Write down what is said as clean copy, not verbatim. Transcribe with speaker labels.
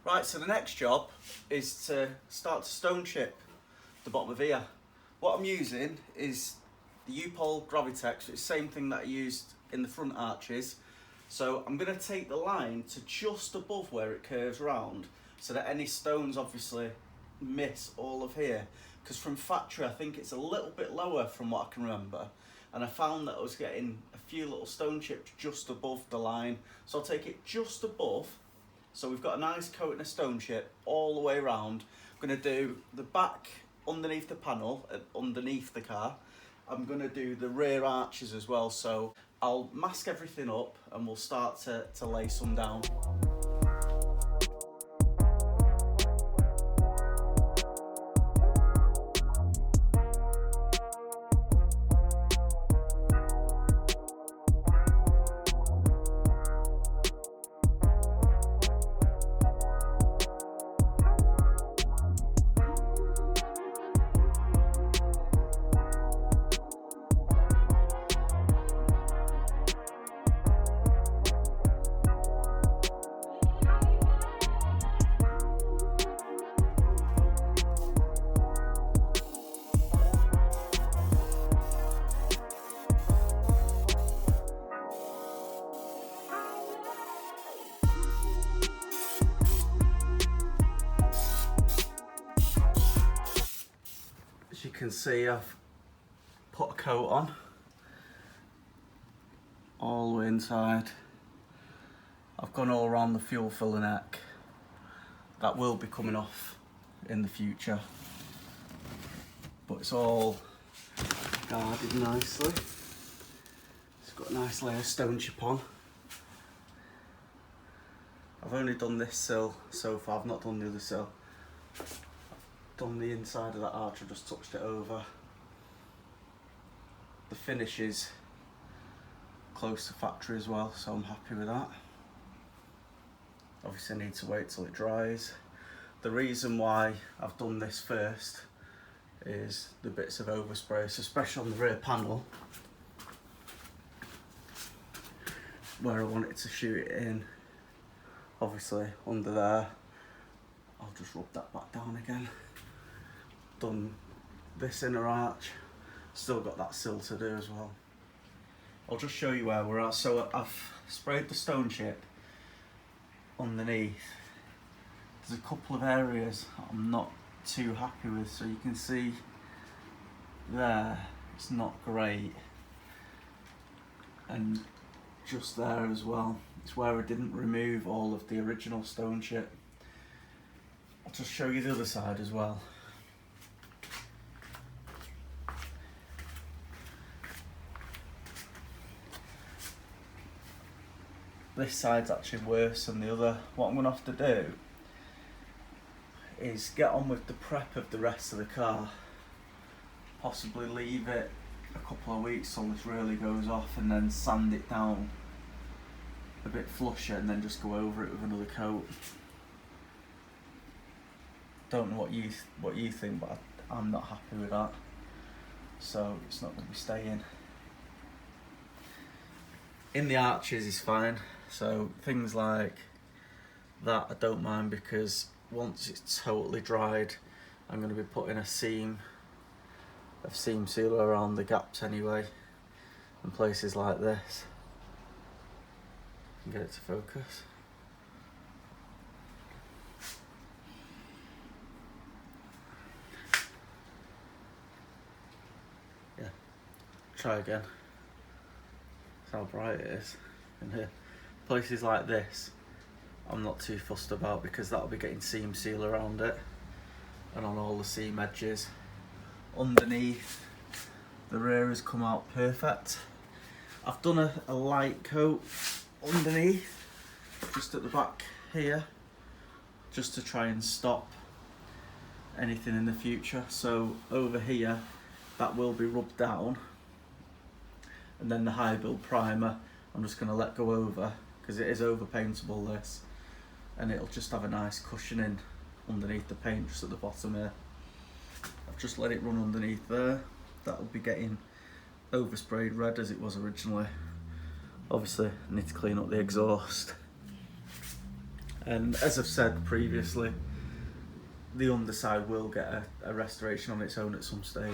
Speaker 1: Right, so the next job is to start to stone chip the bottom of here. What I'm using is the upol gravitex, it's the same thing that I used in the front arches. So I'm going to take the line to just above where it curves round, so that any stones obviously miss all of here. Because from factory I think it's a little bit lower from what I can remember, and I found that I was getting a few little stone chips just above the line. So I'll take it just above. So we've got a nice coating of stone chip all the way around. I'm going to do the back underneath the panel, underneath the car. I'm going to do the rear arches as well. So I'll mask everything up and we'll start to lay some down. As you can see, I've put a coat on all the way inside. I've gone all around the fuel filler neck. That will be coming off in the future, but it's all guarded nicely. It's got a nice layer of stone chip on. I've only done this sill so far, I've not done the other sill. Done the inside of that arch, I just touched it over. The finish is close to factory as well, so I'm happy with that. Obviously I need to wait till it dries. The reason why I've done this first is the bits of overspray, so especially on the rear panel where I want it to shoot it in. Obviously under there, I'll just rub that back down again. Done this inner arch, still got that sill to do as well. I'll just show you where we're at. So I've sprayed the stone chip underneath. There's a couple of areas I'm not too happy with, so you can see there it's not great, and just there as well, it's where I didn't remove all of the original stone chip. I'll just show you the other side as well. This side's actually worse than the other. What I'm going to have to do is get on with the prep of the rest of the car, possibly leave it a couple of weeks till this really goes off, and then sand it down a bit flusher and then just go over it with another coat. Don't know what you think, but I'm not happy with that, so it's not going to be staying. In the arches is fine, so things like that I don't mind, because once it's totally dried I'm going to be putting a seam sealer around the gaps anyway, and places like this. Get it to focus. Yeah, try again. That's how bright it is in here. Places like this I'm not too fussed about, because that'll be getting seam seal around it and on all the seam edges. Underneath, the rear has come out perfect. I've done a light coat underneath, just at the back here, just to try and stop anything in the future. So over here, that will be rubbed down, and then the high build primer I'm just going to let go over, because it is over paintable this, and it'll just have a nice cushioning underneath the paint just at the bottom here. I've just let it run underneath there. That'll be getting oversprayed red as it was originally. Obviously I need to clean up the exhaust. And as I've said previously, the underside will get a restoration on its own at some stage.